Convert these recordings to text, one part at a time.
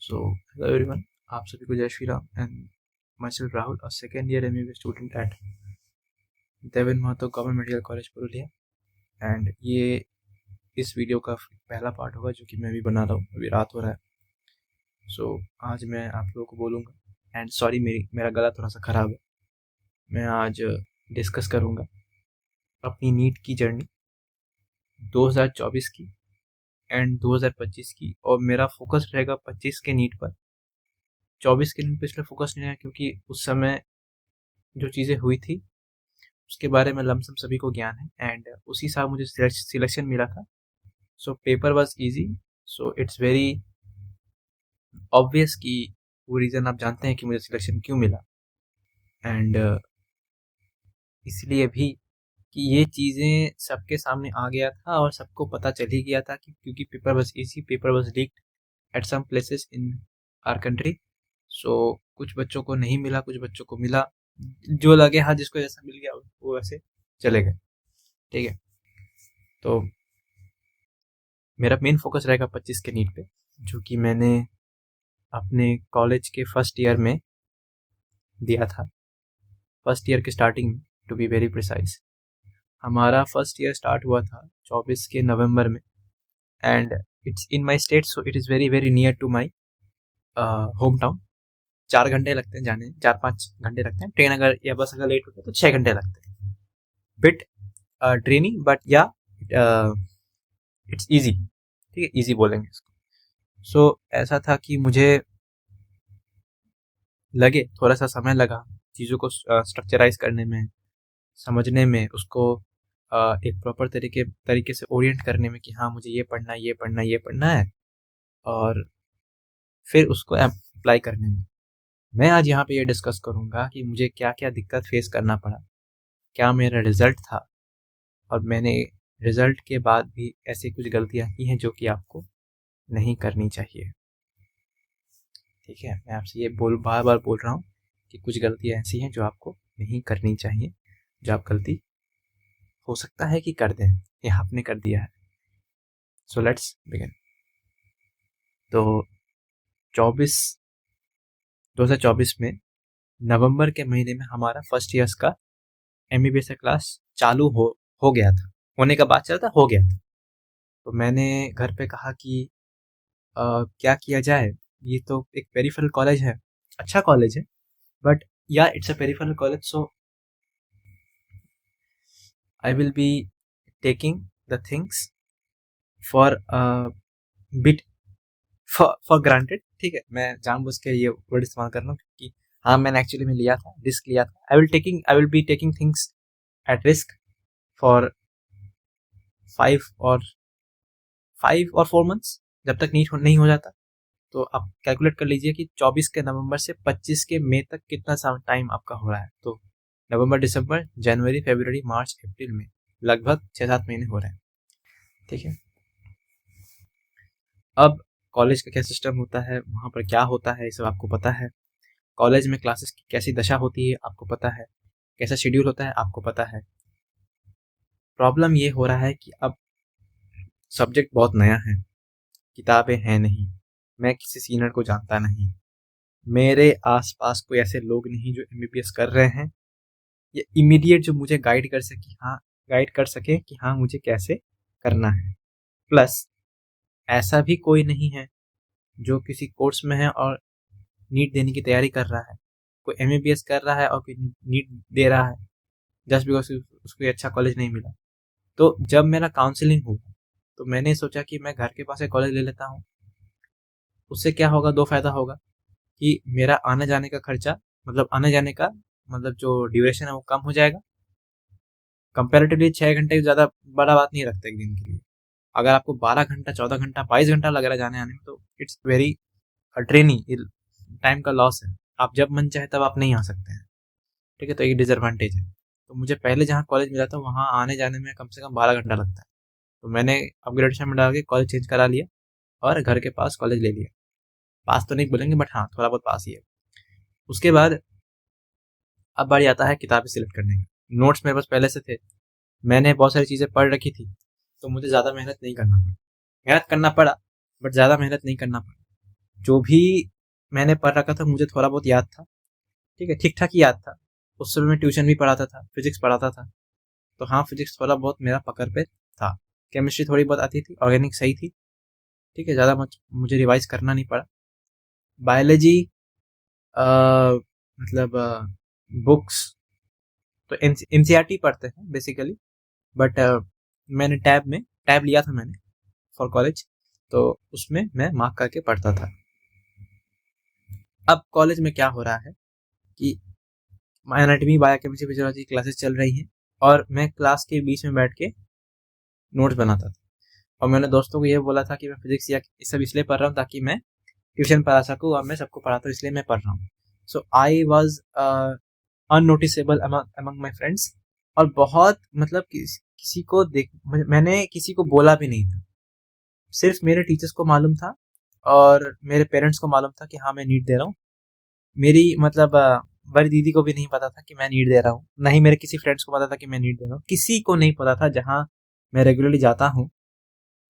So hello everyone, आप सभी को Jai Shri Ram and my self Rahul, a second year MBBS student at Deven Mahato government medical college Purulia. And ये इस video का पहला पार्ट होगा जो कि मैं भी बना रहा हूँ। अभी रात हो रहा है, सो आज मैं आप लोगों को बोलूँगा। एंड सॉरी, मेरा गला थोड़ा सा ख़राब है। मैं आज डिस्कस करूँगा अपनी नीट की जर्नी 2024 की एंड 2025 की, और मेरा फोकस रहेगा 25 के नीट पर। 24 के नीट पर इसलिए फोकस नहीं रहेगा क्योंकि उस समय जो चीज़ें हुई थी उसके बारे में लमसम सभी को ज्ञान है, एंड उसी साल मुझे सिलेक्शन मिला था। So paper was easy, so it's very obvious कि वो रीज़न आप जानते हैं कि मुझे सिलेक्शन क्यों मिला। एंड इसलिए भी कि ये चीज़ें सबके सामने आ गया था और सबको पता चल ही गया था कि क्योंकि paper was easy, paper was leaked at some places in our country. So कुछ बच्चों को नहीं मिला, कुछ बच्चों को मिला, जो लगे हाँ जिसको जैसा मिल गया वो वैसे चले गए। ठीक है, तो मेरा मेन फोकस रहेगा 25 के नीट पे, जो कि मैंने अपने कॉलेज के फर्स्ट ईयर में दिया था। फर्स्ट ईयर के स्टार्टिंग में, टू बी वेरी प्रिसाइज। हमारा फर्स्ट ईयर स्टार्ट हुआ था 24 के नवंबर में, and it's in my state, so it is very very near to my home town. 4 घंटे लगते हैं जाने, 4-5 घंटे लगते हैं। ट्रेन अगर या बस अगर लेट होता है तो 6 घंटे लगते हैं। बिट ट्रेनी, बट या इट्स ईजी। ठीक है, ईजी बोलेंगे इसको। सो ऐसा था कि मुझे लगे थोड़ा सा समय लगा चीज़ों को स्ट्रक्चराइज करने में, समझने में, उसको एक प्रॉपर तरीके से ओरिएंट करने में कि हाँ मुझे ये पढ़ना है, ये पढ़ना है, ये पढ़ना है, और फिर उसको अप्लाई करने में। मैं आज यहाँ पे ये डिस्कस करूँगा कि मुझे क्या क्या दिक्कत फेस करना पड़ा, क्या मेरा रिजल्ट था, और मैंने रिजल्ट के बाद भी ऐसी कुछ गलतियाँ की हैं जो कि आपको नहीं करनी चाहिए। ठीक है, मैं आपसे ये बार बार बोल रहा हूँ कि कुछ गलतियाँ ऐसी हैं जो आपको नहीं करनी चाहिए, जो आप गलती हो सकता है कि कर दें या आपने कर दिया है। So let's begin. तो 2024 में नवंबर के महीने में हमारा फर्स्ट ईयर्स का एमबीबीएस का क्लास चालू हो गया था। होने का बात चल था, हो गया था। तो मैंने घर पे कहा कि क्या किया जाए, ये तो एक पेरिफेरल कॉलेज है, अच्छा कॉलेज है, बट या it's a peripheral college, so I will be taking the things for bit for granted. ठीक है, मैं जानबूझ के ये वर्ड इस्तेमाल कर रहा हूँ क्योंकि हाँ मैंने एक्चुअली में लिया था, रिस्क लिया था। I will be taking things at risk for 5 और 4 मंथ्स, जब तक नीट नहीं हो जाता। तो आप कैलकुलेट कर लीजिए कि 24 के नवंबर से 25 के मई तक कितना टाइम आपका हो रहा है। तो नवंबर, दिसंबर, जनवरी, फरवरी, मार्च, अप्रैल में लगभग 6-7 महीने हो रहे हैं। ठीक है, अब कॉलेज का क्या सिस्टम होता है, वहाँ पर क्या होता है, ये सब आपको पता है। कॉलेज में क्लासेस की कैसी दशा होती है आपको पता है, कैसा शेड्यूल होता है आपको पता है। प्रॉब्लम ये हो रहा है कि अब सब्जेक्ट बहुत नया है, किताबें हैं नहीं, मैं किसी सीनियर को जानता नहीं, मेरे आसपास कोई ऐसे लोग नहीं जो एमबीबीएस कर रहे हैं, या इमीडिएट जो मुझे गाइड कर सके कि हाँ मुझे कैसे करना है। प्लस ऐसा भी कोई नहीं है जो किसी कोर्स में है और नीट देने की तैयारी कर रहा है। कोई एमबीबीएस कर रहा है और कोई नीट दे रहा है जस्ट बिकॉज उसको अच्छा कॉलेज नहीं मिला। तो जब मेरा काउंसलिंग हुआ तो मैंने सोचा कि मैं घर के पास एक कॉलेज ले लेता हूँ। उससे क्या होगा, 2 फायदा होगा कि मेरा आने जाने का खर्चा, मतलब आने जाने का मतलब जो ड्यूरेशन है वो कम हो जाएगा। कंपेरेटिवली 6 घंटे ज़्यादा बड़ा बात नहीं रखता एक दिन के लिए। अगर आपको 12 घंटा, 14 घंटा, 22 घंटा लग रहा है जाने आने में, तो इट्स वेरी ड्रेनी, टाइम का लॉस है। आप जब मन चाहे तब आप नहीं आ सकते हैं। ठीक है, तो एक डिसएडवांटेज है। तो मुझे पहले जहाँ कॉलेज मिला था वहाँ आने जाने में कम से कम 12 घंटा लगता है। तो मैंने अपग्रेडेशन में डाल के कॉलेज चेंज करा लिया और घर के पास कॉलेज ले लिया। पास तो नहीं बोलेंगे, बट हाँ थोड़ा बहुत पास ही है। उसके बाद अब बारी आता है किताबें सिलेक्ट करने का। नोट्स मेरे पास पहले से थे, मैंने बहुत सारी चीज़ें पढ़ रखी थी, तो मुझे ज़्यादा मेहनत नहीं करना पड़ा। मेहनत करना पड़ा बट ज़्यादा मेहनत नहीं करना पड़ा। जो भी मैंने पढ़ रखा था मुझे थोड़ा बहुत याद था, ठीक है, ठीक ठाक ही याद था। उस समय मैं ट्यूशन भी पढ़ाता था, फिजिक्स पढ़ाता था, तो हाँ फिजिक्स थोड़ा बहुत मेरा पकड़ पे था। केमिस्ट्री थोड़ी बहुत आती थी, ऑर्गेनिक सही थी, ठीक है, ज़्यादा मुझे रिवाइज करना नहीं पड़ा। बायोलॉजी मतलब बुक्स तो एनसीईआरटी पढ़ते हैं बेसिकली, बट मैंने टैब लिया था मैंने फॉर कॉलेज, तो उसमें मैं मार्क करके पढ़ता था। अब कॉलेज में क्या हो रहा है कि एनाटॉमी बायोकेमिस्ट्री फिजियोलॉजी क्लासेस चल रही हैं और मैं क्लास के बीच में बैठ के नोट्स बनाता था। और मैंने दोस्तों को ये बोला था कि मैं फिजिक्स या ये सब इसलिए पढ़ रहा हूँ ताकि मैं ट्यूशन पढ़ा सकूँ, और मैं सबको पढ़ाता हूँ इसलिए मैं पढ़ रहा हूँ। So I was unnoticeable among my friends. और बहुत मतलब किसी को देख मैंने किसी को बोला भी नहीं था, सिर्फ मेरे टीचर्स को मालूम था और मेरे पेरेंट्स को मालूम था कि हाँ मैं नीट दे रहा हूँ। मेरी मतलब बड़ी दीदी को भी नहीं पता था कि मैं नीट दे रहा हूँ, ना ही मेरे किसी फ्रेंड्स को पता था कि मैं नीट दे रहा हूँ, किसी को नहीं पता था। जहाँ मैं रेगुलरली जाता हूँ,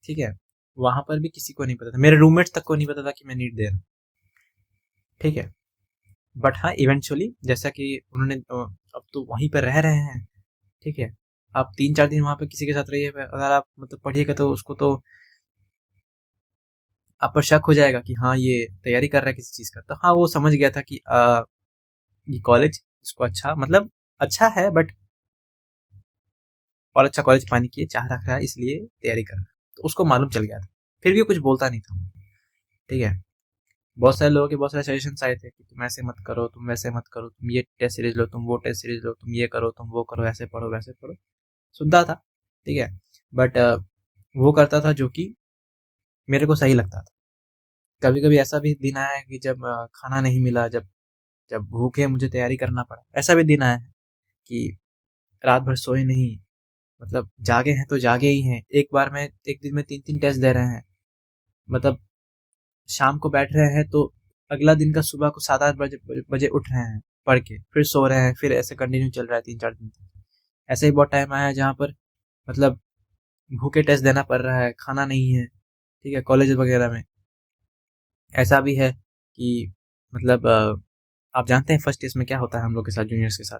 ठीक है, वहां पर भी किसी को नहीं पता था, मेरे रूममेट्स तक को नहीं पता था कि मैं नीट दे रहा हूँ, ठीक है। बट हाँ इवेंचुअली जैसा कि उन्होंने अब तो वहीं पर रह रहे हैं, ठीक है, आप 3-4 दिन वहां पे किसी के साथ रहिए, अगर आप मतलब पढ़िएगा तो उसको तो आप पर शक हो जाएगा कि हाँ ये तैयारी कर रहा है किसी चीज का। तो हाँ वो समझ गया था कि ये कॉलेज इसको अच्छा मतलब अच्छा है, बट और अच्छा कॉलेज पाने की चाह रख रहा है इसलिए तैयारी कर रहा है, तो उसको मालूम चल गया था। फिर भी कुछ बोलता नहीं था, ठीक है। बहुत सारे लोगों के बहुत सारे सजेशंस आए थे कि तुम ऐसे मत करो, तुम वैसे मत करो, तुम ये टेस्ट सीरीज लो, तुम वो टेस्ट सीरीज लो, तुम ये करो, तुम वो करो, ऐसे पढ़ो वैसे पढ़ो। सुनता था, ठीक है, बट वो करता था जो कि मेरे को सही लगता था। कभी कभी ऐसा भी दिन आया है कि जब खाना नहीं मिला, जब जब भूखे मुझे तैयारी करना पड़ा, ऐसा भी दिन आया है कि रात भर सोए नहीं, मतलब जागे हैं तो जागे ही हैं। एक दिन में 3-3 टेस्ट दे रहे हैं, मतलब शाम को बैठ रहे हैं तो अगला दिन का सुबह को 7-8 बजे उठ रहे हैं पढ़ के, फिर सो रहे हैं, फिर ऐसे कंटिन्यू चल रहा है 3-4 दिन तक। ऐसे ही बहुत टाइम आया है जहाँ पर मतलब भूखे टेस्ट देना पड़ रहा है, खाना नहीं है, ठीक है, कॉलेज वगैरह में। ऐसा भी है कि मतलब आप जानते हैं फर्स्ट ईयर में क्या होता है हम लोग के साथ, जूनियर्स के साथ,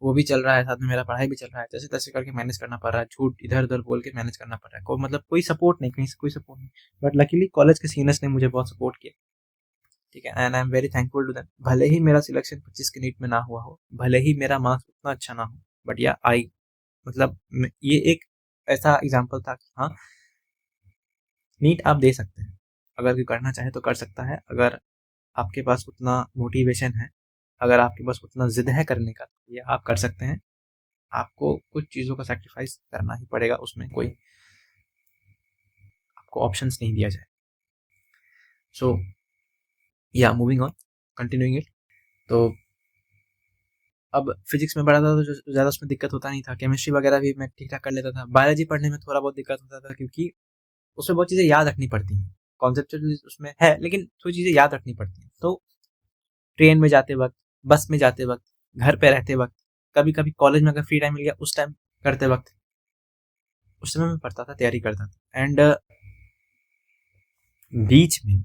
वो भी चल रहा है, साथ में मेरा पढ़ाई भी चल रहा है, जैसे तैसे करके मैनेज करना पड़ रहा है, झूठ इधर उधर बोल के मैनेज करना पड़ रहा है, मतलब कोई सपोर्ट नहीं, कहीं से कोई सपोर्ट नहीं। बट लकीली कॉलेज के सीनियर्स ने मुझे बहुत सपोर्ट किया, ठीक है, and I am very thankful to them. भले ही मेरा सिलेक्शन 25 के नीट में ना हुआ हो, भले ही मेरा मार्क्स उतना अच्छा ना हो, बट या आई मतलब ये एक ऐसा एग्जाम्पल था कि हाँ नीट आप दे सकते हैं, अगर कोई करना चाहे तो कर सकता है, अगर आपके पास उतना मोटिवेशन है, अगर आपके पास उतना जिद है करने का, ये आप कर सकते हैं। आपको कुछ चीज़ों का सैक्रिफाइस करना ही पड़ेगा, उसमें कोई आपको ऑप्शंस नहीं दिया जाए। सो या मूविंग ऑन, कंटिन्यूइंग इट। तो अब फिजिक्स में पढ़ा था तो ज़्यादा उसमें दिक्कत होता नहीं था, केमिस्ट्री वगैरह भी मैं ठीक ठाक कर लेता था। बायोलॉजी पढ़ने में थोड़ा बहुत दिक्कत होता था क्योंकि उसमें बहुत चीज़ें याद रखनी पड़ती हैं, कॉन्सेप्चुअल उसमें है लेकिन थोड़ी चीज़ें याद रखनी पड़ती हैं। तो ट्रेन में जाते वक्त, बस में जाते वक्त, घर पे रहते वक्त, कभी कभी कॉलेज में अगर फ्री टाइम मिल गया उस टाइम करते वक्त, उस समय मैं पढ़ता था, तैयारी करता था। एंड बीच में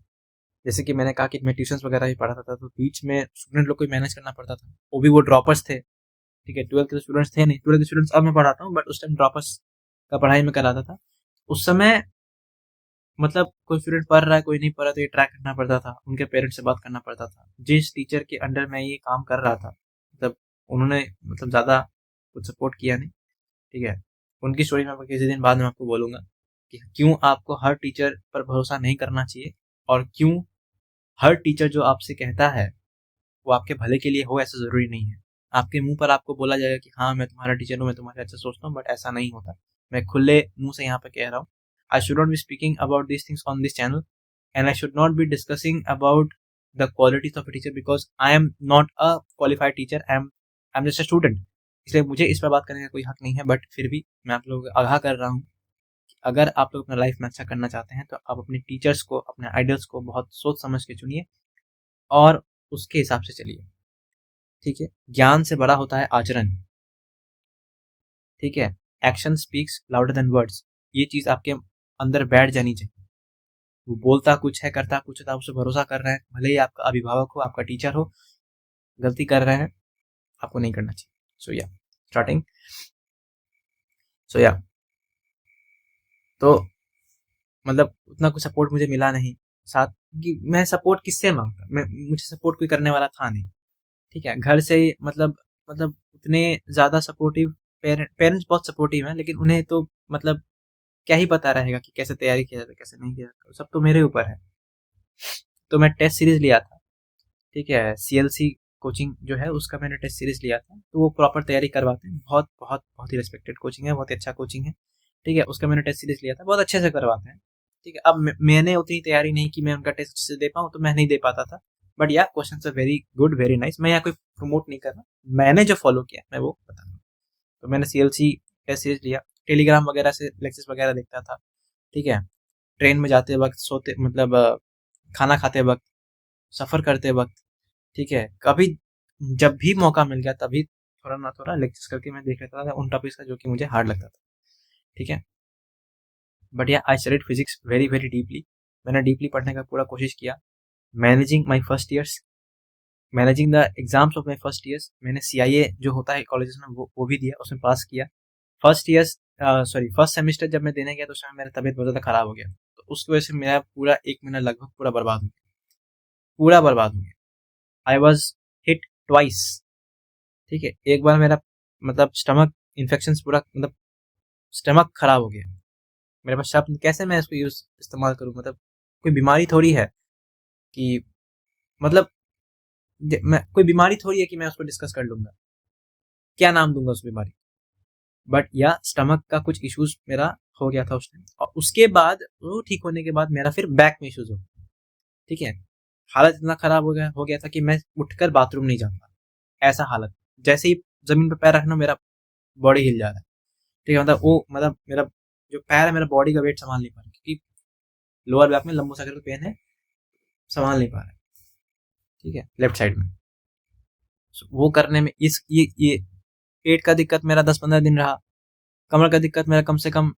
जैसे कि मैंने कहा कि मैं ट्यूशंस वगैरह भी पढ़ाता था, तो बीच में स्टूडेंट लोग को मैनेज करना पड़ता था, वो भी वो ड्रॉपर्स थे, ठीक है, 12th के स्टूडेंट्स थे नहीं, 12th के स्टूडेंट्स अब मैं पढ़ाता हूँ, बट उस टाइम ड्रॉपर्स का पढ़ाई में कराता था। उस समय मतलब कोई स्टूडेंट पढ़ रहा है कोई नहीं पढ़ रहा, तो ये ट्रैक करना पड़ता था, उनके पेरेंट्स से बात करना पड़ता था। जिस टीचर के अंडर में ये काम कर रहा था, मतलब उन्होंने मतलब ज़्यादा कुछ सपोर्ट किया नहीं, ठीक है। उनकी स्टोरी मैं किसी दिन बाद में आपको बोलूंगा कि क्यों आपको हर टीचर पर भरोसा नहीं करना चाहिए, और क्यों हर टीचर जो आपसे कहता है वो आपके भले के लिए हो, ऐसा ज़रूरी नहीं है। आपके मुंह पर आपको बोला जाएगा कि हाँ मैं तुम्हारा टीचर हूँ, मैं तुम्हारे अच्छा सोचता हूँ, बट ऐसा नहीं होता। मैं खुले मुंह से यहाँ पे कह रहा हूँ, I should not be speaking about these things on this channel, and I should not be discussing about the qualities of a teacher, because I am not a qualified teacher, I am just a student. इसलिए मुझे इस पर बात करने का कोई हक नहीं है, बट फिर भी मैं आप लोगों को आगाह कर रहा हूँ कि अगर आप लोग अपना लाइफ में अच्छा करना चाहते हैं तो आप अपने टीचर्स को, अपने आइडल्स को बहुत सोच समझ के चुनिए और उसके हिसाब से चलिए, ठीक है। ज्ञान से बड़ा होता है आचरण, ठीक है। Action speaks louder than words, ये चीज आपके अंदर बैठ जानी चाहिए। वो बोलता कुछ है, करता कुछ है, तो आप उस पर भरोसा कर रहे हैं, भले ही आपका अभिभावक हो, आपका टीचर हो, गलती कर रहे हैं, आपको नहीं करना चाहिए। सो या स्टार्टिंग, सो या तो मतलब उतना कुछ सपोर्ट मुझे मिला नहीं। साथ कि मैं सपोर्ट किससे मांगता, मैं मुझे सपोर्ट कोई करने वाला था नहीं। ठीक है, घर से ही मतलब उतने ज़्यादा सपोर्टिव पेरेंट्स बहुत सपोर्टिव हैं, लेकिन उन्हें तो मतलब क्या ही पता रहेगा कि कैसे तैयारी किया जाता है, कैसे नहीं किया जाता, सब तो मेरे ऊपर है। तो मैं टेस्ट सीरीज लिया था, ठीक है, सीएलसी कोचिंग जो है उसका मैंने टेस्ट सीरीज लिया था, तो वो प्रॉपर तैयारी करवाते हैं, बहुत बहुत बहुत ही रिस्पेक्टेड कोचिंग है, बहुत ही अच्छा कोचिंग है। ठीक है, उसका मैंने टेस्ट सीरीज लिया था, बहुत अच्छे से करवाते हैं। ठीक है, अब मैंने उतनी तैयारी नहीं की मैं उनका टेस्ट से दे पाऊँ, तो मैं नहीं दे पाता था। But yeah question are very good, very nice. मैं यहाँ कोई प्रमोट नहीं कर रहा, मैंने जो फॉलो किया मैं वो बता रहा हूँ। तो मैंने सीएलसी टेस्ट सीरीज लिया, टेलीग्राम वगैरह से लेक्चर्स वगैरह देखता था। ठीक है, ट्रेन में जाते वक्त, सोते मतलब खाना खाते वक्त, सफ़र करते वक्त, ठीक है, कभी जब भी मौका मिल गया तभी थोड़ा ना थोड़ा लेक्चर्स करके मैं देख लेता था उन टॉपिक्स का जो कि मुझे हार्ड लगता था। ठीक है, but yeah I studied physics very very deeply. मैंने डीपली पढ़ने का पूरा कोशिश किया। Managing my first years, managing the exams of my first years, मैंने सीआईए जो होता है कॉलेजेस में वो भी दिया, उसमें पास किया। First years sorry first semester जब मैं देने गया तो उस समय मेरा तबीयत बहुत ज़्यादा खराब हो गया, तो उसकी वजह से मेरा पूरा 1 महीना लगभग पूरा बर्बाद हो गया, पूरा बर्बाद हो गया। I was hit twice. ठीक है, एक बार मेरा मतलब स्टमक इन्फेक्शन पूरा मतलब स्टमक खराब हो गया। मेरे पास शब्द कैसे मैं इसको यूज इस्तेमाल करूं, मतलब कोई बीमारी थोड़ी है कि मतलब मैं कोई बीमारी थोड़ी है कि मैं उसको डिस्कस कर लूंगा, क्या नाम दूंगा उस बीमारी। बट या स्टमक का कुछ इश्यूज मेरा हो गया था उस टाइम, और उसके बाद वो ठीक होने के बाद मेरा फिर बैक में इश्यूज हो। ठीक है, हालत इतना खराब हो गया था कि मैं उठकर बाथरूम नहीं जा पा, ऐसा हालत। जैसे ही जमीन पर पैर रखना मेरा बॉडी हिल जा रहा है। ठीक है, मतलब वो मतलब मेरा जो पैर है, मेरा बॉडी का वेट संभाल नहीं पा रहा, क्योंकि लोअर बैक में लंबो साइकिल पेन है, संभाल नहीं पा रहा है। ठीक है, लेफ्ट साइड में। So, वो करने में ये पेट का दिक्कत मेरा 10-15 दिन रहा, कमर का दिक्कत मेरा कम से कम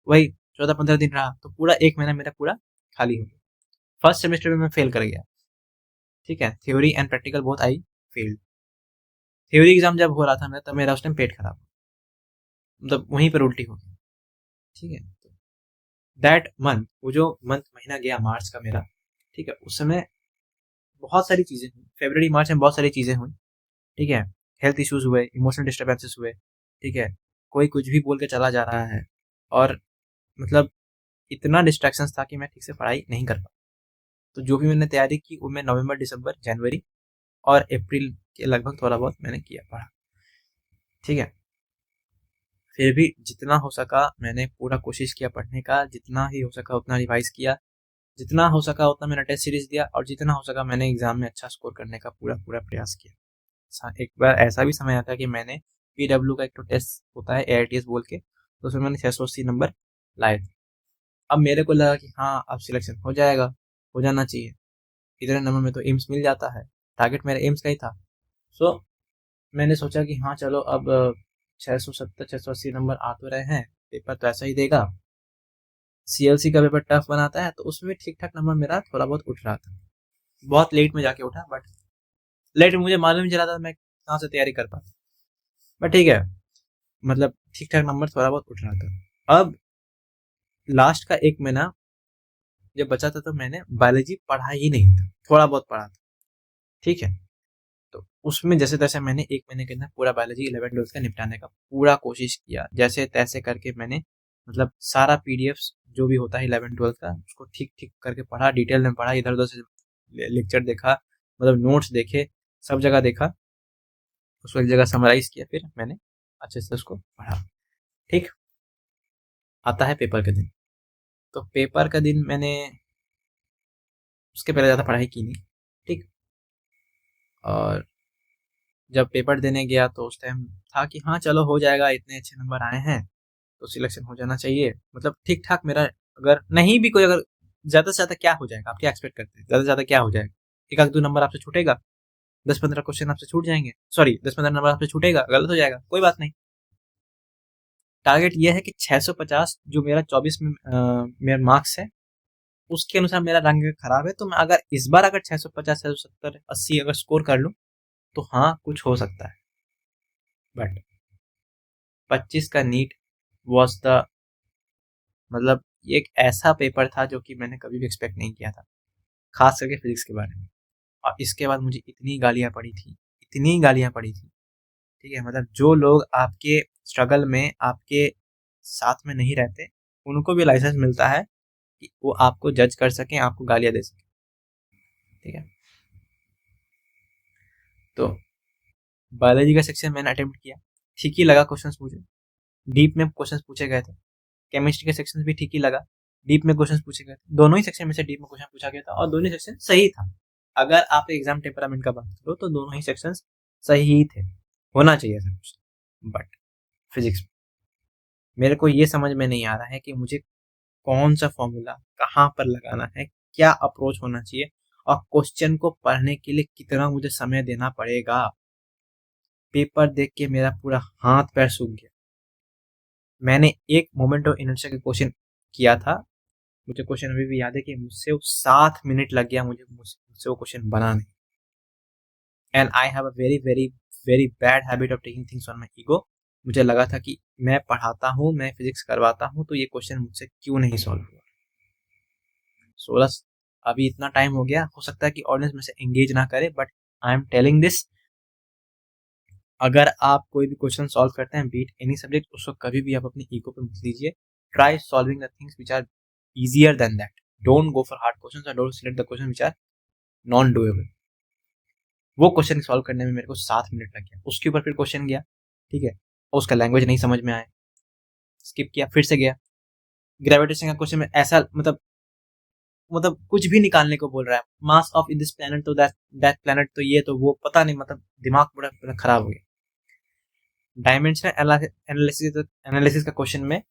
वही 14-15 दिन रहा, तो पूरा 1 महीना मेरा पूरा खाली हो गया। फर्स्ट सेमेस्टर में मैं फेल कर गया। ठीक है, theory and practical both I failed. Theory exam जब हो रहा था मेरा, तब मेरा उस टाइम पेट खराब, मतलब वहीं पर उल्टी हो गई। ठीक है, दैट मंथ, वो जो मंथ महीना गया मार्च का मेरा, ठीक है, उस समय बहुत सारी चीज़ें हुई, फरवरी मार्च में बहुत सारी चीज़ें हुई। ठीक है, हेल्थ इश्यूज हुए, इमोशनल डिस्टर्बेंसेस हुए। ठीक है, कोई कुछ भी बोल के चला जा रहा है, और मतलब इतना डिस्ट्रैक्शंस था कि मैं ठीक से पढ़ाई नहीं कर पाया। तो जो भी मैंने तैयारी की वो मैं नवंबर, दिसंबर, जनवरी और अप्रैल के लगभग थोड़ा बहुत मैंने किया, पढ़ा। ठीक है, फिर भी जितना हो सका मैंने पूरा कोशिश किया पढ़ने का, जितना ही हो सका उतना रिवाइज किया, जितना हो सका उतना मैंने टेस्ट सीरीज दिया, और जितना हो सका मैंने एग्जाम में अच्छा स्कोर करने का पूरा पूरा प्रयास किया। एक बार ऐसा भी समय आता है कि मैंने पीडब्ल्यू का एक तो टेस्ट होता है एआईटीएस बोल के, तो उसमें मैंने 680 नंबर लाए थे। अब मेरे को लगा कि हाँ अब सिलेक्शन हो जाएगा, हो जाना चाहिए, इतने नंबर में तो एम्स मिल जाता है, टारगेट मेरा एम्स का ही था। सो मैंने सोचा कि हाँ चलो अब 670-680 नंबर आ तो रहे हैं, पेपर तो ऐसा ही देगा, सीएलसी का पेपर टफ बनाता है, तो उसमें ठीक ठाक नंबर मेरा थोड़ा बहुत उठ रहा था। बहुत लेट में जाके उठा, बट लेट में मुझे मालूम ही चला था मैं कहाँ से तैयारी कर पाता, बट ठीक है, मतलब ठीक ठाक नंबर थोड़ा बहुत उठ रहा था। अब लास्ट का 1 महीना जब बचा था, तो मैंने बायोलॉजी पढ़ा ही नहीं था, थोड़ा बहुत पढ़ा था। ठीक है, तो उसमें जैसे तैसे मैंने 1 महीने के अंदर पूरा बायोलॉजी 11 12 का निपटाने का पूरा कोशिश किया, जैसे तैसे करके मैंने मतलब सारा पीडीएफ जो भी होता है 11 12 का उसको ठीक ठीक करके पढ़ा, डिटेल में पढ़ा, इधर उधर से लेक्चर देखा, मतलब नोट्स देखे, सब जगह देखा, उसको एक जगह समराइज किया, फिर मैंने अच्छे से उसको पढ़ा। ठीक, आता है पेपर का दिन। तो पेपर का दिन मैंने उसके पहले ज़्यादा पढ़ाई की नहीं। ठीक, और जब पेपर देने गया तो उस टाइम था कि हाँ चलो हो जाएगा, इतने अच्छे नंबर आए हैं तो सिलेक्शन हो जाना चाहिए, मतलब ठीक ठाक मेरा, अगर नहीं भी कोई, अगर ज़्यादा से ज़्यादा क्या हो जाएगा, आप क्या एक्सपेक्ट करते हैं, ज़्यादा से ज़्यादा क्या हो जाएगा, एक आध दो नंबर आपसे छूटेगा, 10-15 क्वेश्चन आपसे छूट जाएंगे, सॉरी 10-15 नंबर आपसे छूटेगा, गलत हो जाएगा, कोई बात नहीं। टारगेट ये है कि 650 जो मेरा 24 में मेरा मार्क्स है उसके अनुसार मेरा रैंक खराब है, तो मैं अगर इस बार अगर 650, 670, 80 अगर स्कोर कर लूँ तो हाँ कुछ हो सकता है। बट 25 का नीट वॉज द, मतलब ये एक ऐसा पेपर था जो कि मैंने कभी भी एक्सपेक्ट नहीं किया था, खास करके फिजिक्स के बारे में। और इसके बाद मुझे इतनी गालियाँ पड़ी थी, इतनी गालियाँ पड़ी थी, ठीक है। मतलब जो लोग आपके स्ट्रगल में आपके साथ में नहीं रहते, उनको भी लाइसेंस मिलता है कि वो आपको जज कर सकें, आपको गालियाँ दे सकें, ठीक है। तो बायोलॉजी का सेक्शन मैंने अटेम्प्ट किया, ठीक ही लगा क्वेश्चंस मुझे, डीप में क्वेश्चंस पूछे गए थे। केमिस्ट्री के सेक्शन भी ठीक ही लगा, डीप में क्वेश्चंस पूछे गए थे। दोनों ही सेक्शन में से डीप में क्वेश्चन पूछा गया था और दोनों ही सेक्शन सही था। अगर आप एग्जाम टेम्परामेंट का बात करो तो दोनों ही सेक्शन सही ही थे, होना चाहिए सब कुछ। बट फिजिक्स मेरे को ये समझ में नहीं आ रहा है कि मुझे कौन सा फॉर्मूला कहाँ पर लगाना है, क्या अप्रोच होना चाहिए, और क्वेश्चन को पढ़ने के लिए कितना मुझे समय देना पड़ेगा। पेपर देख के मेरा पूरा हाथ पैर सूख गया। मैंने एक मोमेंट ऑफ इनर्शिया का क्वेश्चन किया था, मुझे क्वेश्चन अभी भी याद है कि मुझसे वो 7 मिनट लग गया मुझसे वो क्वेश्चन बनाने। And I have a very very very bad habit of taking things on my ego. मुझे लगा था कि मैं पढ़ाता हूँ, मैं फिजिक्स करवाता हूँ, तो ये क्वेश्चन मुझसे क्यों नहीं सॉल्व हुआ। 16 अभी इतना टाइम हो गया, हो सकता है कि ऑडियंस में से एंगेज ना करे, but I am telling this, अगर आप कोई भी क्वेश्चन सॉल्व करते हैं बीट एनी सब्जेक्ट, उसको कभी भी आप अपनी ईगो पे मत लीजिए। Try solving the things which are easier than that. Don't go for hard questions or don't select the questions which are non doable. वो क्वेश्चन सॉल्व करने में मेरे को 7 मिनट लग गया। उसके ऊपर फिर क्वेश्चन गया, ठीक है, और उसका लैंग्वेज नहीं समझ में आया, स्किप किया, फिर से गया। ग्रेविटेशन का क्वेश्चन में ऐसा मतलब कुछ भी निकालने को बोल रहा है, मास ऑफ दिस प्लेनेट तो दैट प्लेनेट तो ये तो वो, पता नहीं, मतलब दिमाग पूरा खराब हो गया। डायमेंशनल एनालिसिस का क्वेश्चन में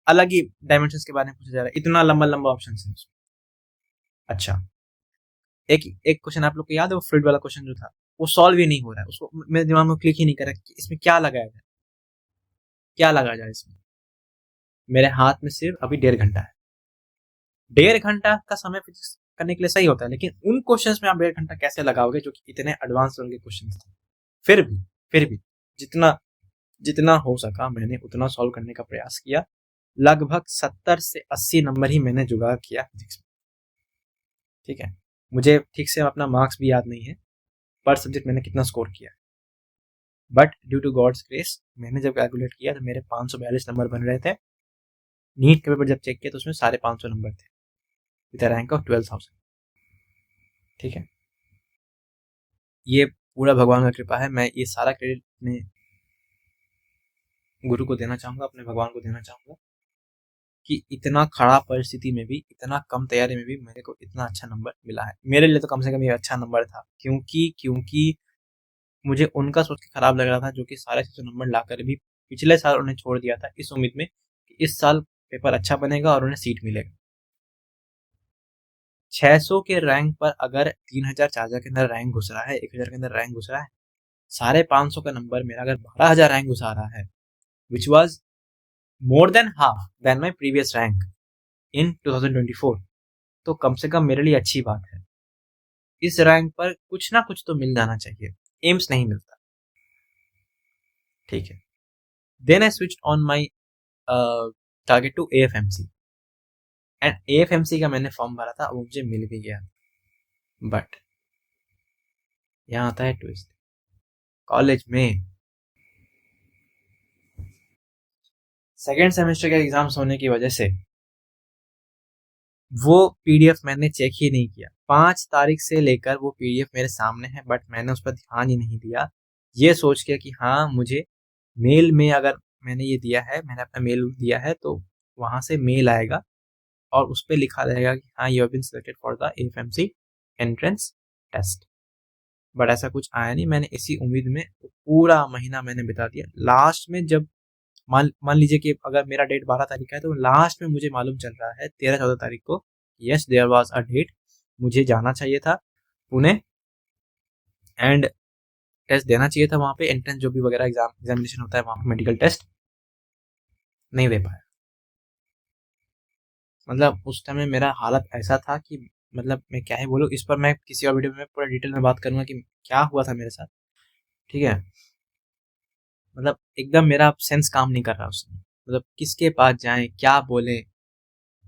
अलग ही डायमेंशंस के बारे में पूछा जा रहा है, इतना लंबा लंबा ऑप्शन है। अच्छा, एक एक क्वेश्चन आप लोग को याद है, वो फ्लूइड वाला क्वेश्चन जो था, वो सॉल्व ही नहीं हो रहा है, उसको मेरे दिमाग में क्लिक ही नहीं कर रहा कि इसमें क्या लगाया जाए, क्या लगाया जाए इसमें। मेरे हाथ में सिर्फ अभी 1.5 घंटा है। 1.5 घंटा का समय फिजिक्स करने के लिए सही होता है, लेकिन उन क्वेश्चंस में आप 1.5 घंटा कैसे लगाओगे जो कि इतने एडवांस लेवल के क्वेश्चन थे। फिर भी जितना जितना हो सका मैंने उतना सॉल्व करने का प्रयास किया। लगभग 70 से 80 नंबर ही मैंने जुगाड़ किया फिजिक्स में, ठीक है। मुझे ठीक से अपना मार्क्स भी याद नहीं है पर सब्जेक्ट मैंने कितना स्कोर किया, but due to God's grace मैंने जब कैलकुलेट किया तो मेरे 542 नंबर बन रहे थे। नीट के पेपर जब चेक किया तो उसमें 550 नंबर थे, विद अ रैंक ऑफ 12,000, ठीक है। ये पूरा भगवान का कृपा है। मैं ये सारा क्रेडिट अपने गुरु को देना चाहूँगा, अपने भगवान को देना चाहूँगा कि इतना खराब परिस्थिति में भी, इतना कम तैयारी में भी मेरे को इतना अच्छा नंबर मिला है। मेरे लिए तो कम से कम ये अच्छा नंबर था, क्योंकि मुझे उनका सोच के खराब लग रहा था जो कि सारे 600 नंबर लाकर भी पिछले साल उन्हें छोड़ दिया था इस उम्मीद में कि इस साल पेपर अच्छा बनेगा और उन्हें सीट मिलेगा। 600 के रैंक पर अगर 3,000 4,000 के अंदर रैंक घुस रहा है, 1,000 के अंदर रैंक घुस रहा है, 550 का नंबर मेरा अगर 12,000 रैंक घुसा रहा है, which was more than half than my previous rank in 2024, तो कम से कम मेरे लिए अच्छी बात है। इस रैंक पर कुछ ना कुछ तो मिल जाना चाहिए, एम्स नहीं मिलता, ठीक है। Then I switch on my target to AFMC, and AFMC का मैंने फॉर्म भरा था, वो मुझे मिल भी गया। बट यहाँ आता है ट्विस्ट, कॉलेज में सेकेंड सेमेस्टर के एग्जाम्स होने की वजह से वो PDF मैंने चेक ही नहीं किया। 5 तारीख से लेकर वो PDF मेरे सामने है, बट मैंने उस पर ध्यान ही नहीं दिया, ये सोच के कि हाँ मुझे मेल में, अगर मैंने ये दिया है, मैंने अपना मेल दिया है तो वहाँ से मेल आएगा और उस पर लिखा रहेगा कि हाँ you have been selected for the AFMC entrance test. But ऐसा कुछ आया नहीं। मैंने इसी उम्मीद में पूरा महीना मैंने बिता दिया। लास्ट में जब मान लीजिए कि अगर मेरा डेट 12 तारीख का है, तो लास्ट में मुझे मालूम चल रहा है 13-14 तारीख को, yes there was a date, मुझे जाना चाहिए था पुणे एंड टेस्ट देना चाहिए था वहाँ पे, एंट्रेंस जो भी वगैरह एग्जामिनेशन होता है वहाँ पे, मेडिकल टेस्ट नहीं दे पाया। मतलब उस टाइम में मेरा हालत ऐसा था कि मतलब मैं क्या ही बोलूँ, इस पर मैं किसी और वीडियो में पूरा डिटेल में बात करूंगा कि क्या हुआ था मेरे साथ। ठीक है, मतलब एकदम मेरा सेंस काम नहीं कर रहा उस समय। मतलब किसके पास जाएं, क्या बोले,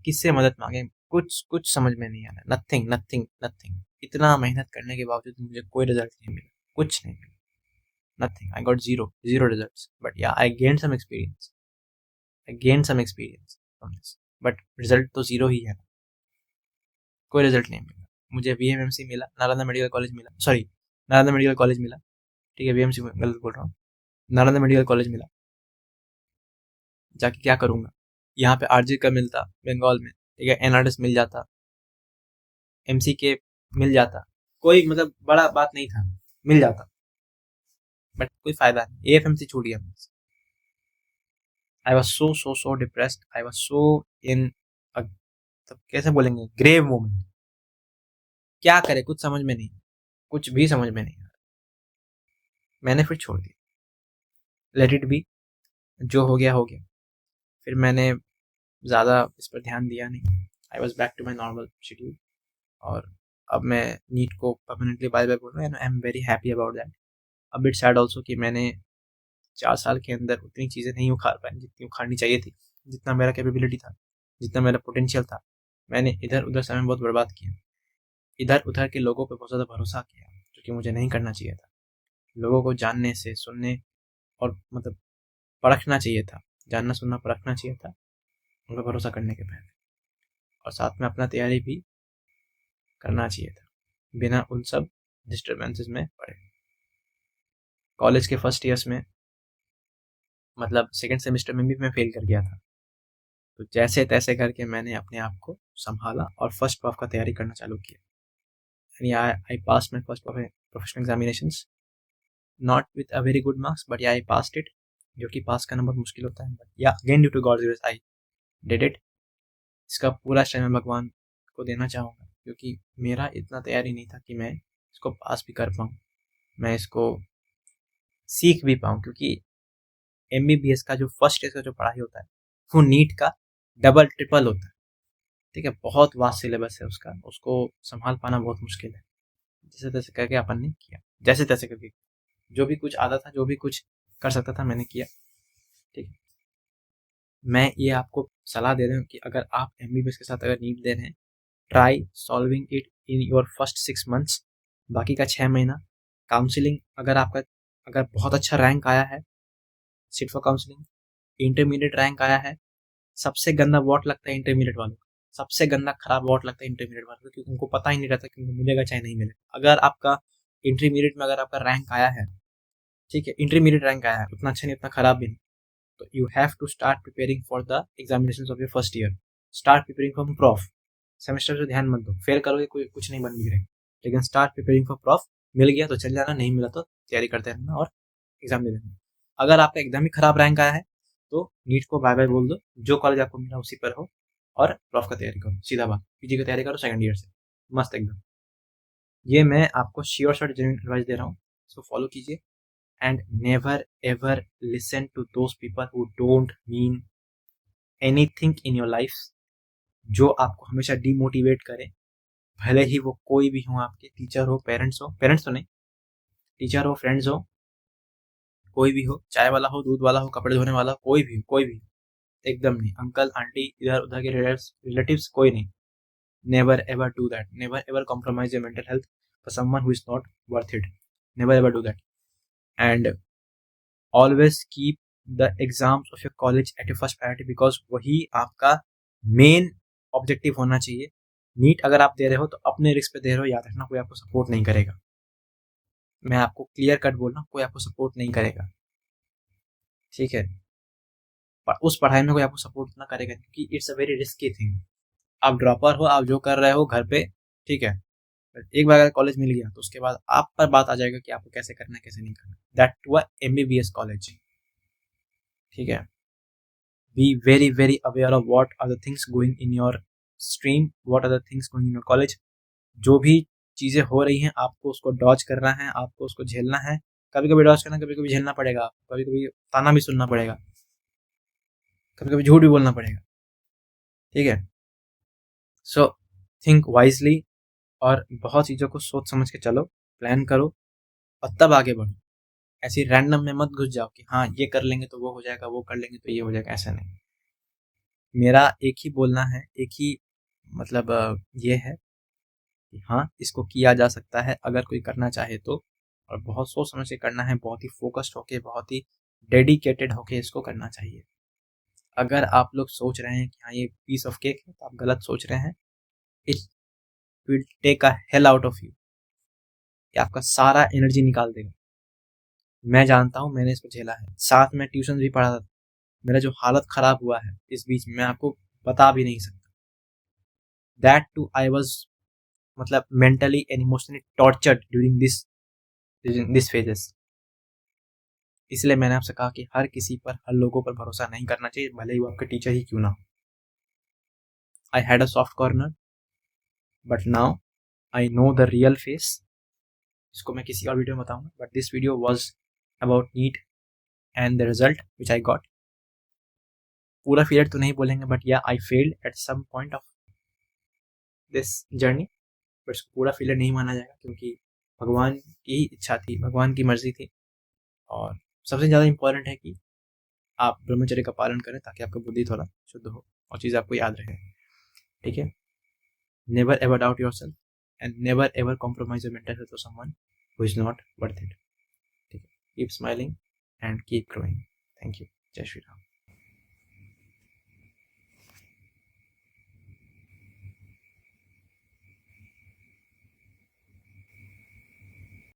किससे मदद मांगे, कुछ कुछ समझ में नहीं आ रहा। Nothing nothing nothing. इतना मेहनत करने के बावजूद मुझे कोई रिजल्ट नहीं मिला, कुछ नहीं मिला, nothing. I got zero results, but yeah I gain some experience, I gain some experience from this, but result तो जीरो ही है। कोई रिजल्ट नहीं मिला मुझे। वीएमएमसी मिला, नालंदा मेडिकल कॉलेज मिला, सॉरी नालंदा मेडिकल कॉलेज मिला। ठीक है, वीएमसी गलत बोल रहा हूँ, नालंदा मेडिकल कॉलेज मिला। जाके क्या करूंगा, यहाँ पे आरजी का मिलता बंगाल में, ठीक है, एनआरएस मिल जाता, एमसी के मिल जाता, कोई मतलब बड़ा बात नहीं था, मिल जाता, बट कोई फायदा नहीं, एएफएमसी छूट गया मुझसे। I was so depressed, I was so in, तब कैसे बोलेंगे, ग्रेव मोमेंट। क्या करे, कुछ समझ में नहीं, कुछ भी समझ में नहीं आ रहा। मैंने फिर छोड़ दिया, लेट इट बी, जो हो गया हो गया। फिर मैंने ज़्यादा इस पर ध्यान दिया नहीं। I was back to my normal schedule, और अब मैं नीट को परमानेंटली बाय बाय बोल रहा हूँ, and I am very happy about that. अब इट सैड ऑल्सो कि मैंने 4 साल के अंदर उतनी चीज़ें नहीं उखाड़ पाई जितनी उखाड़नी चाहिए थी, जितना मेरा कैपेबिलिटी था, जितना मेरा पोटेंशियल था। मैंने इधर उधर समय बहुत बर्बाद किया, इधर उधर के लोगों पर बहुत ज़्यादा भरोसा किया, जो कि मुझे नहीं करना चाहिए था। लोगों को जानने से, सुनने और मतलब परखना चाहिए था, जानना सुनना परखना चाहिए था उन पर भरोसा करने के पहले, और साथ में अपना तैयारी भी करना चाहिए था, बिना उन सब डिस्टर्बेंसेस में पड़े। कॉलेज के फर्स्ट ईयर्स में, मतलब सेकेंड सेमेस्टर में भी मैं फेल कर गया था। तो जैसे तैसे करके मैंने अपने आप को संभाला और फर्स्ट पफ का तैयारी करना चालू किया। I pass my first professional examinations, not with a very good marks, but I passed it, जो कि पास करना बहुत मुश्किल होता है, but yeah again due to God's grace I did it. इसका पूरा श्रेय मैं भगवान को देना चाहूँगा, क्योंकि मेरा इतना तैयारी नहीं था कि मैं इसको पास भी कर पाऊँ, मैं इसको सीख भी पाऊँ, क्योंकि एमबीबीएस का जो फर्स्ट ईयर का जो पढ़ाई होता है वो नीट का डबल ट्रिपल होता है। ठीक है, बहुत वास्ट सिलेबस है उसका, उसको संभाल पाना बहुत मुश्किल है। जैसे तैसे करके अपन ने किया, जैसे तैसे करके जो भी कुछ आता था, जो भी कुछ कर सकता था मैंने किया। ठीक है, मैं ये आपको सलाह दे रहा हूँ कि अगर आप एमबीबीएस के साथ अगर नीट दे रहे हैं, try solving it in your first 6 months. बाकी का 6 महीना काउंसिलिंग, अगर आपका अगर बहुत अच्छा रैंक आया है, sit for counselling. Intermediate rank आया है, सबसे गंदा वॉट लगता है इंटरमीडिएट वालों को, सबसे गंदा खराब वॉट लगता है इंटरमीडिएट वालों को, क्योंकि उनको पता ही नहीं रहता कि उनको मिलेगा चाहे नहीं मिलेगा। अगर आपका इंटरमीडिएट में अगर आपका रैंक आया है, ठीक है, इंटरमीडिएट रैंक आया है, उतना अच्छा नहीं उतना खराब भी नहीं, तो you have to start preparing for the examination of your first year. Start preparing for prof. Semester से ध्यान मत दो, फेल करोगे कोई कुछ नहीं बन बिगड़ेगा, लेकिन स्टार्ट प्रिपेयरिंग फॉर प्रॉफ। मिल गया तो चल जाना, नहीं मिला तो तैयारी करते रहना और एग्जाम दे देना। अगर आपका एकदम ही खराब रैंक आया है तो नीट को बाय बाय बोल दो, जो कॉलेज आपको मिला उसी पर हो, और प्रॉफ का तैयारी करो, सीधा बात, पीजी की तैयारी करो सेकंड ईयर से, मस्त एकदम। ये मैं आपको श्योर शॉट जेन्युइन एडवाइस दे रहा हूँ, इसको फॉलो कीजिए। And never ever listen to those people who don't mean anything in your life, जो आपको हमेशा डिमोटिवेट करे, भले ही वो कोई भी हो, आपके टीचर हो, पेरेंट्स तो नहीं, टीचर हो, फ्रेंड्स हो, कोई भी हो, चाय वाला हो, दूध वाला हो, कपड़े धोने वाला हो, कोई भी, एकदम नहीं, अंकल आंटी इधर उधर के रिलेटिव्स कोई नहीं। Never ever do that, never ever compromise your mental health for someone who is not worth it, never ever do that. And always keep the exams of your college at your first priority, because वही आपका main objective होना चाहिए। NEET अगर आप दे रहे हो तो अपने रिस्क पे दे रहे हो, याद रखना, कोई आपको सपोर्ट नहीं करेगा। मैं आपको क्लियर कट बोल रहा हूँ, कोई आपको सपोर्ट नहीं करेगा। ठीक है, पर उस पढ़ाई में कोई आपको सपोर्ट ना करेगा, क्योंकि it's a very risky thing. आप ड्रॉपर हो, आप जो कर रहे हो घर पे, ठीक है, एक बार अगर कॉलेज मिल गया तो उसके बाद आप पर बात आ जाएगा कि आपको कैसे करना है कैसे नहीं करना, that to a MBBS college. ठीक है, be very very aware of what are the things going in your stream, what are the things going in your college. जो भी चीजें हो रही हैं आपको उसको डॉज करना है, आपको उसको झेलना है। कभी कभी डॉज करना, कभी कभी झेलना पड़ेगा, कभी कभी ताना भी सुनना पड़ेगा, कभी कभी झूठ भी बोलना पड़ेगा। ठीक है, सो थिंक वाइजली और बहुत चीज़ों को सोच समझ के चलो, प्लान करो और तब आगे बढ़ो। ऐसी रैंडम में मत घुस जाओ कि हाँ ये कर लेंगे तो वो हो जाएगा, वो कर लेंगे तो ये हो जाएगा, ऐसा नहीं। मेरा एक ही बोलना है, एक ही मतलब ये है कि हाँ इसको किया जा सकता है अगर कोई करना चाहे तो, और बहुत सोच समझ के करना है, बहुत ही फोकस्ड होके, बहुत ही डेडिकेटेड होके इसको करना चाहिए। अगर आप लोग सोच रहे हैं कि हाँ ये पीस ऑफ केक है, तो आप गलत सोच रहे हैं। It will take a hell out of you, ये आपका सारा एनर्जी निकाल देगा। मैं जानता हूँ, मैंने इसको झेला है, साथ में ट्यूशन भी पढ़ा था। मेरा जो हालत खराब हुआ है इस बीच में, मैं आपको बता भी नहीं सकता। दैट टू आई वॉज मतलब mentally and emotionally tortured during this phases. इसलिए मैंने आपसे कहा कि हर किसी पर, हर लोगों पर भरोसा नहीं करना चाहिए, भले ही वो आपके टीचर ही क्यों ना हो। I had a soft corner, but now I know the real face. इसको मैं किसी और वीडियो में बताऊंगा, but this video was about NEET and the result which I got. पूरा फेलियर तो नहीं बोलेंगे, but yeah I failed at some point of this journey, but इसको पूरा फेलियर नहीं माना जाएगा, क्योंकि भगवान की इच्छा थी, भगवान की मर्जी थी। और सबसे ज़्यादा इंपॉर्टेंट है कि आप ब्रह्मचर्य का पालन करें, ताकि आपका बुद्धि थोड़ा शुद्ध हो और चीज़ आपको याद रहे। ठीक है, never ever doubt your self and never ever compromise your mental health for someone who is not worth it. ठीक है, keep smiling and keep growing. Thank you. जय श्री राम।